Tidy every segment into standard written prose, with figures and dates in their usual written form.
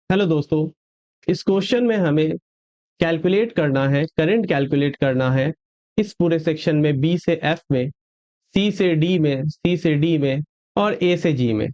Hello दोस्तों। इस question में हमें कैलकुलेट करना है, करंट कैलकुलेट करना है इस पूरे सेक्शन में, बी से एफ में, सी से डी में, सी से डी में और ए से जी में।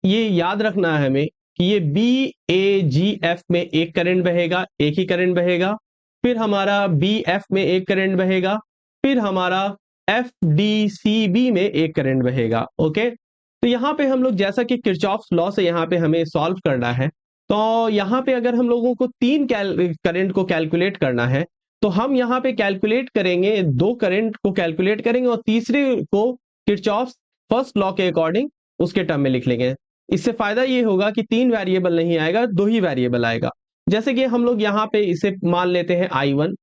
ये याद रखना है हमें कि ये बी ए जी एफ में एक करंट बहेगा, एक ही करंट बहेगा। फिर हमारा बी एफ में एक करंट बहेगा। फिर हमारा एफ डी सी बी में एक करंट बहेगा। ओके, तो यहाँ पे हम लोग जैसा कि किरचॉफ लॉ से यहाँ पे हमें सॉल्व करना है, तो यहाँ पे अगर हम लोगों को तीन करंट को कैलकुलेट करना है तो हम यहाँ पे कैलकुलेट करेंगे, दो करंट को कैलकुलेट करेंगे और तीसरे को किरचॉफ फर्स्ट लॉ के अकॉर्डिंग उसके टर्म में लिख लेंगे। इससे फायदा ये होगा कि तीन वेरिएबल नहीं आएगा, दो ही वेरिएबल आएगा। जैसे कि हम लोग यहाँ पे इसे मान लेते हैं I1।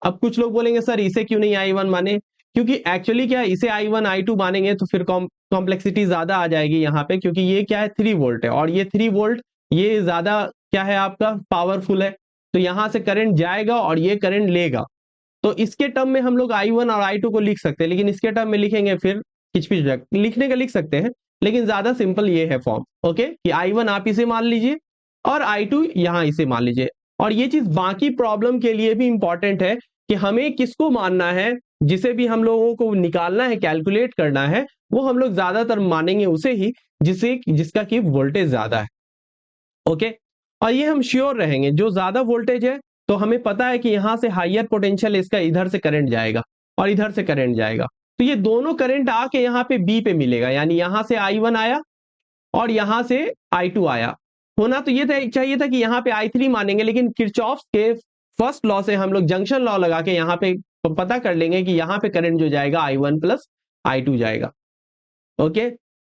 अब कुछ लोग बोलेंगे सर इसे क्यों नहीं I1 माने, क्योंकि एक्चुअली क्या है, इसे I1 I2 मानेंगे तो फिर कॉम्प्लेक्सिटी ज्यादा आ जाएगी यहाँ पे, क्योंकि ये क्या है 3 वोल्ट है और ये 3 वोल्ट ये ज्यादा क्या है आपका पावरफुल है। तो यहाँ से करंट जाएगा और ये करंट लेगा। तो इसके टर्म में हम लोग I1 और I2 को लिख सकते हैं, लेकिन इसके टर्म में लिखेंगे फिर किचपिच लिखने का लिख सकते हैं, लेकिन ज्यादा सिंपल ये है फॉर्म। ओके, कि I1 आप इसे मान लीजिए और I2 यहाँ इसे मान लीजिए। और ये चीज बाकी प्रॉब्लम के लिए भी इंपॉर्टेंट है कि हमें किसको मानना है, जिसे भी हम लोगों को निकालना है, कैलकुलेट करना है, वो हम लोग ज्यादातर मानेंगे उसे ही जिसका की वोल्टेज ज्यादा है। ओके, और ये हम श्योर रहेंगे जो ज्यादा वोल्टेज है तो हमें पता है कि यहां से हाइयर पोटेंशियल इसका, इधर से करंट जाएगा और इधर से करंट जाएगा। तो ये दोनों करंट आके यहाँ पे बी पे मिलेगा, यानी यहां से I1 आया और यहां से I2 आया। होना तो ये चाहिए था कि यहाँ पे I3 मानेंगे, लेकिन किरचॉफ के फर्स्ट लॉ से हम लोग जंक्शन लॉ लगा के यहाँ पे पता कर लेंगे कि यहाँ पे करंट जो जाएगा I1 प्लस I2 जाएगा। ओके,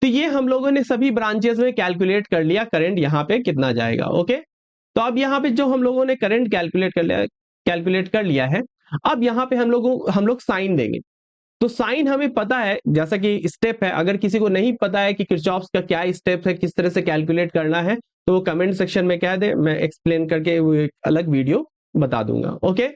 तो ये हम लोगों ने सभी ब्रांचेस में कैलकुलेट कर लिया करंट यहाँ पे कितना जाएगा। ओके, तो अब यहाँ पे जो हम लोगों ने करंट कैलकुलेट कर लिया है, अब यहाँ पे हम लोग साइन देंगे। तो साइन हमें पता है, जैसा कि स्टेप है, अगर किसी को नहीं पता है कि किरचॉफ का क्या स्टेप है, किस तरह से कैलकुलेट करना है, तो वो कमेंट सेक्शन में कह दे, मैं एक्सप्लेन करके वो एक अलग वीडियो बता दूंगा। ओके,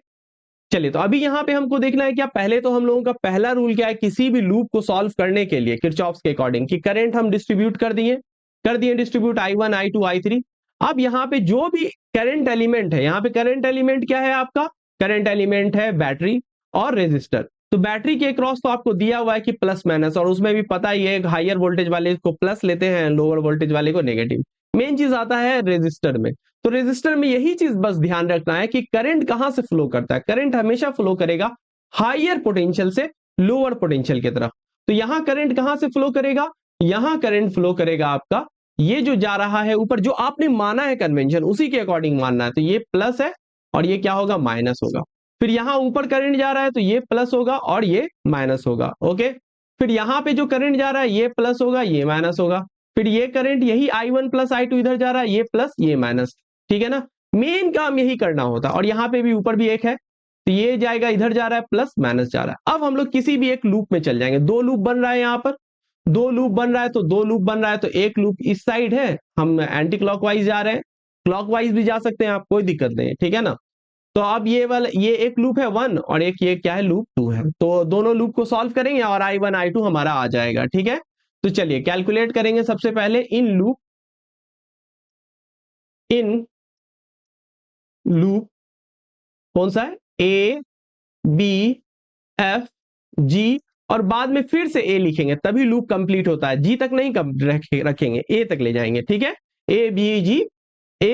चलिए, तो अभी यहाँ पे हमको देखना है क्या, पहले तो हम लोगों का पहला रूल क्या है, किसी भी लूप को सॉल्व करने के लिए किरचॉफ के अकॉर्डिंग कि करंट हम डिस्ट्रीब्यूट कर दिए डिस्ट्रीब्यूट I1 I2 I3। अब यहाँ पे जो भी करंट एलिमेंट है, यहाँ पे करंट एलिमेंट क्या है आपका, करंट एलिमेंट है बैटरी और रेजिस्टर। तो बैटरी के क्रॉस तो आपको दिया हुआ है कि प्लस माइनस, और उसमें भी पता ही है हाइयर वोल्टेज वाले को प्लस लेते हैं, लोअर वोल्टेज वाले को नेगेटिव। मेन चीज आता है रेजिस्टर में। तो रेजिस्टर में यही चीज बस ध्यान रखना है कि करंट कहां से फ्लो करता है। करंट हमेशा फ्लो करेगा हाइयर पोटेंशियल से लोअर पोटेंशियल की तरफ। तो यहां करंट कहां से फ्लो करेगा, यहां करंट फ्लो करेगा आपका, ये जो जा रहा है ऊपर, जो आपने माना है कन्वेंशन उसी के अकॉर्डिंग मानना है। तो ये प्लस है और ये क्या होगा, माइनस होगा। फिर यहां ऊपर करंट जा रहा है तो ये प्लस होगा और ये माइनस होगा। ओके, फिर यहां पे जो करंट जा रहा है ये प्लस होगा, ये माइनस होगा। फिर ये करंट यही I1 प्लस I2 इधर जा रहा है, ये प्लस ये माइनस। ठीक है ना, मेन काम यही करना होता है। और यहाँ पे भी ऊपर भी एक है, तो ये जाएगा, इधर जा रहा है प्लस माइनस जा रहा है। अब हम लोग किसी भी एक लूप में चल जाएंगे, दो लूप बन रहा है यहाँ पर, दो लूप बन रहा है तो दो लूप बन रहा है, तो एक लूप इस साइड है, हम एंटी क्लॉकवाइज जा रहे हैं, क्लॉकवाइज भी जा सकते हैं आप, कोई दिक्कत नहीं है। ठीक है ना, तो अब ये वाला, ये एक लूप है 1 और एक ये क्या है, लूप 2 है। तो दोनों लूप को सॉल्व करेंगे और I1 I2 हमारा आ जाएगा। ठीक है, तो चलिए कैलकुलेट करेंगे सबसे पहले इन लूप कौन सा है, A B F G, और बाद में फिर से A लिखेंगे तभी लूप कंप्लीट होता है। G तक नहीं रखेंगे, A तक ले जाएंगे। ठीक है, A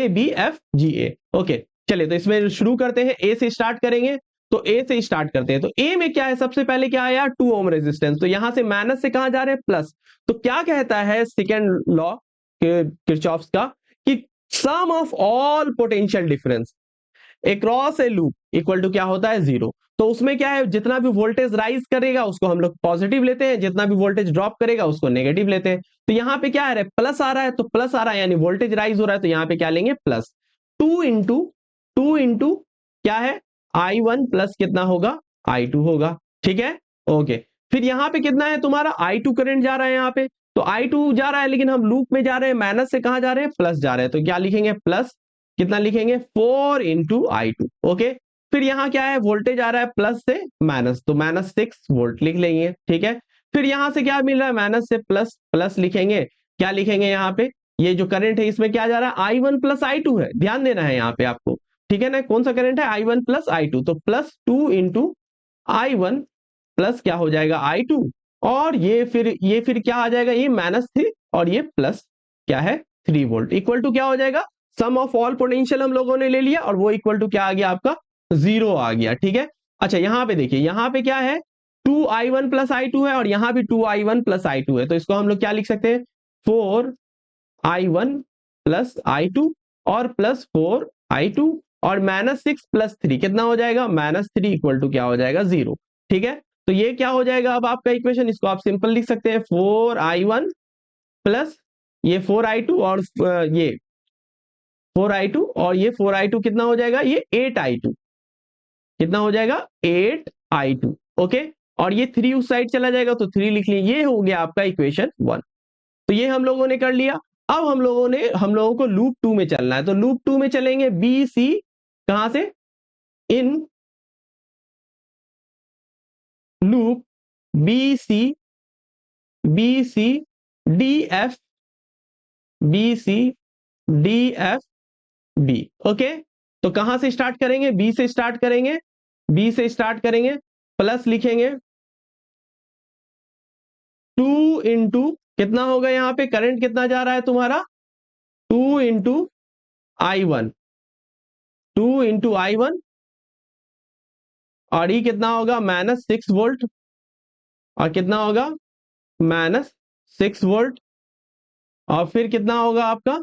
B F G A। Okay, चलिए तो इसमें शुरू करते हैं, A से स्टार्ट करेंगे। तो A से स्टार्ट करते हैं, तो A में क्या है, सबसे पहले क्या आया, 2 ओम रेजिस्टेंस। तो यहां से माइनस से कहां जा रहे हैं, प्लस। तो क्या कहता है सेकेंड लॉ किरचॉफ का, कि sum of all potential difference across a loop equal to क्या होता है, 0। तो उसमें क्या है, जितना भी वोल्टेज राइज करेगा उसको हम लोग पॉजिटिव लेते हैं, जितना भी वोल्टेज ड्रॉप करेगा उसको नेगेटिव लेते हैं। तो यहाँ पे क्या है, प्लस आ रहा है तो प्लस आ रहा है, यानी वोल्टेज राइज हो रहा है, तो यहाँ पे क्या लेंगे, प्लस। टू इंटू क्या है, I1 प्लस कितना होगा, I2 होगा। ठीक है, ओके। फिर यहाँ पे कितना है तुम्हारा, I2 करंट जा रहा है यहाँ पे, तो I2 जा रहा है, लेकिन हम लूप में जा रहे हैं, माइनस से कहां जा रहे हैं, प्लस जा रहे हैं, तो क्या लिखेंगे, प्लस कितना लिखेंगे, 4 इंटू I2। ओके, फिर यहाँ क्या है, वोल्टेज आ रहा है प्लस से माइनस, तो -6 वोल्ट लिख लेंगे। ठीक है, फिर यहां से क्या मिल रहा है, माइनस से प्लस, प्लस लिखेंगे, क्या लिखेंगे यहाँ पे, ये जो करंट है इसमें क्या जा रहा है, I1 प्लस I2 है, ध्यान देना है यहाँ पे आपको, ठीक है ना। कौन सा करंट है, I1 प्लस I2, तो +2 इंटू I1 प्लस क्या हो जाएगा I2, और ये फिर क्या आ जाएगा, ये -3 और ये प्लस क्या है 3 वोल्ट, इक्वल टू क्या हो जाएगा, सम ऑफ ऑल पोटेंशियल हम लोगों ने ले लिया और वो इक्वल टू क्या आ गया आपका 0 आ गया, ठीक है। अच्छा यहाँ पे देखिए, यहाँ पे क्या है 2I1 प्लस I2 है और यहाँ भी 2I1 प्लस I2 है, तो इसको हम लोग क्या लिख सकते हैं 4I1 प्लस I2 और प्लस 4I2 और -6 प्लस 3 कितना हो जाएगा, -3 इक्वल टू क्या हो जाएगा 0, ठीक है। तो ये क्या हो जाएगा अब आपका इक्वेशन, इसको आप सिंपल लिख सकते हैं 4I1 प्लस ये 4I2 और ये 4I2 और ये 4I2 कितना हो जाएगा, ये 8I2, कितना हो जाएगा 8I2, ओके। और ये 3 उस साइड चला जाएगा तो 3 लिख लिए, ये हो गया आपका इक्वेशन 1। तो ये हम लोगों ने कर लिया। अब हम लोगों को लूप 2 में चलना है, तो लूप 2 में चलेंगे बी सी, कहां से, in loop B C D F, B C D F B, okay. तो कहां से स्टार्ट करेंगे, बी से स्टार्ट करेंगे, बी से स्टार्ट करेंगे, प्लस लिखेंगे 2 इंटू कितना होगा, यहां पे करंट कितना जा रहा है तुम्हारा 2 इंटू I1, 2 इंटू I1 और ये कितना होगा -6 वोल्ट, और कितना होगा -6 वोल्ट, और फिर कितना होगा आपका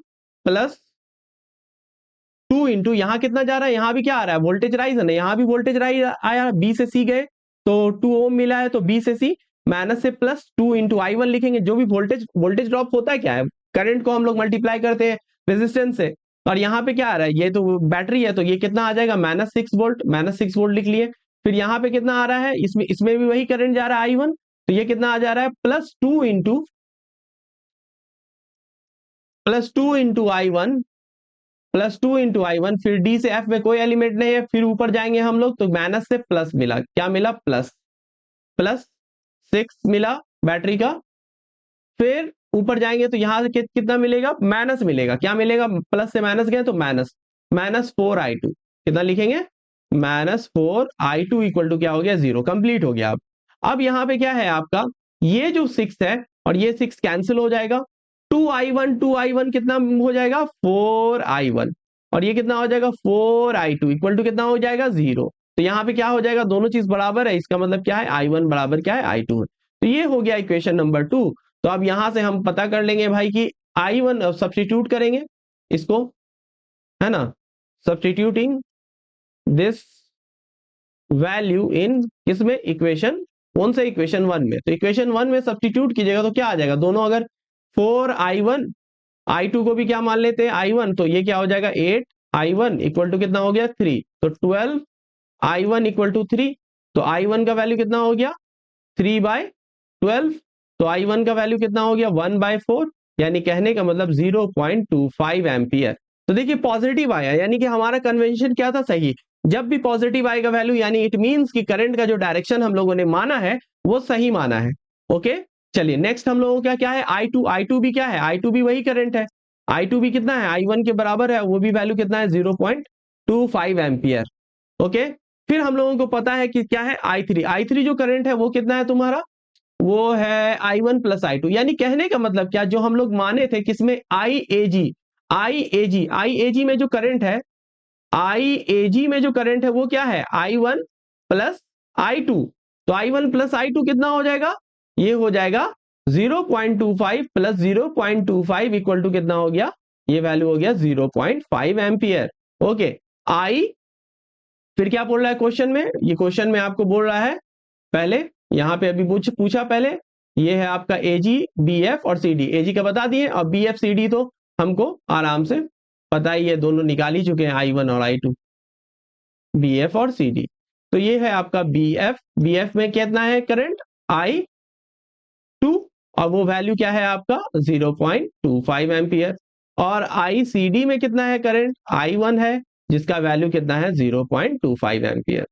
+2 इंटू यहां कितना जा रहा है, यहां भी क्या आ रहा है वोल्टेज राइज है ना, यहां भी वोल्टेज राइज आया, बी से सी गए तो 2 ओम मिला है, तो बी से सी माइनस से +2 इंटू I1 लिखेंगे, जो भी वोल्टेज ड्रॉप होता है क्या है, करंट को हम लोग मल्टीप्लाई करते हैं रेजिस्टेंस से, और यहाँ पे क्या आ रहा है, ये तो बैटरी है तो ये कितना आ जाएगा -6 वोल्ट लिख लिए। फिर यहाँ पे कितना आ रहा है, इसमें इसमें भी वही करंट जा रहा है I1, तो ये कितना आ जा रहा है +2 इंटू I1, फिर डी से एफ में कोई एलिमेंट नहीं है, फिर ऊपर जाएंगे हम लोग तो माइनस से प्लस मिला, क्या मिला +6 मिला बैटरी का, फिर ऊपर जाएंगे तो यहां से कितना मिलेगा, माइनस मिलेगा, क्या मिलेगा, प्लस से माइनस गए तो -4I2, कितना लिखेंगे -4I2 इक्वल टू क्या हो गया 0, कंप्लीट हो गया। अब यहाँ पे क्या है आपका, ये जो 6 है और ये 6 कैंसिल हो जाएगा, 2I1 कितना हो जाएगा 4I1, और ये कितना हो जाएगा 4I2 इक्वल टू कितना हो जाएगा 0, तो यहाँ पे क्या हो जाएगा, दोनों चीज बराबर है, इसका मतलब क्या है I1 बराबर क्या है I2 है। तो ये हो गया इक्वेशन नंबर 2। तो अब यहां से हम पता कर लेंगे भाई कि I1 सब्स्टिट्यूट करेंगे इसको, है ना, सब्स्टिट्यूटिंग दिस वैल्यू इन किसमें, इक्वेशन, कौन सा इक्वेशन 1 में, तो इक्वेशन 1 में सब्स्टिट्यूट कीजिएगा तो क्या आ जाएगा, दोनों अगर 4I1 I2 को भी क्या मान लेते हैं I1, तो ये क्या हो जाएगा 8I1 इक्वल टू कितना हो गया 3, तो 12I1 इक्वल टू 3, तो I1 का वैल्यू कितना हो गया 3/12, तो I1 का वैल्यू कितना हो गया 1/4, यानी कहने का मतलब 0.25 एम्पियर। तो देखिए पॉजिटिव आया, यानी कि हमारा कन्वेंशन क्या था सही, जब भी पॉजिटिव आएगा वैल्यू यानी इट मींस कि करंट का जो डायरेक्शन हम लोगों ने माना है वो सही माना है, ओके। चलिए नेक्स्ट हम लोगों का क्या है I2 भी क्या है, I2 भी वही करंट है, I2 भी कितना है I1 के बराबर है, वो भी वैल्यू कितना है 0.25 एम्पियर, ओके। फिर हम लोगों को पता है कि क्या है I3 जो करंट है वो कितना है तुम्हारा, वो है I1 प्लस I2, यानी कहने का मतलब क्या, जो हम लोग माने थे किसमें IAG में जो करंट है, IAG में जो करंट है वो क्या है I1 प्लस I2, तो I1 प्लस I2 कितना हो जाएगा, ये हो जाएगा 0.25 प्लस 0.25 इक्वल टू कितना हो गया, ये वैल्यू हो गया 0.5 एम्पियर, ओके। फिर क्या बोल रहा है क्वेश्चन में, ये क्वेश्चन में आपको बोल रहा है पहले, यहां पे अभी पूछा पहले, ये है आपका AG BF और CD, AG का बता दिए और BF CD तो हमको आराम से पता ही है, दोनों निकाल ही चुके हैं I1 और I2, BF और CD। तो ये है आपका BF में कितना है करंट I2 और वो वैल्यू क्या है आपका 0.25 एम्पियर, और ICD में कितना है करंट I1 है जिसका वैल्यू कितना है 0.25 एम्पियर।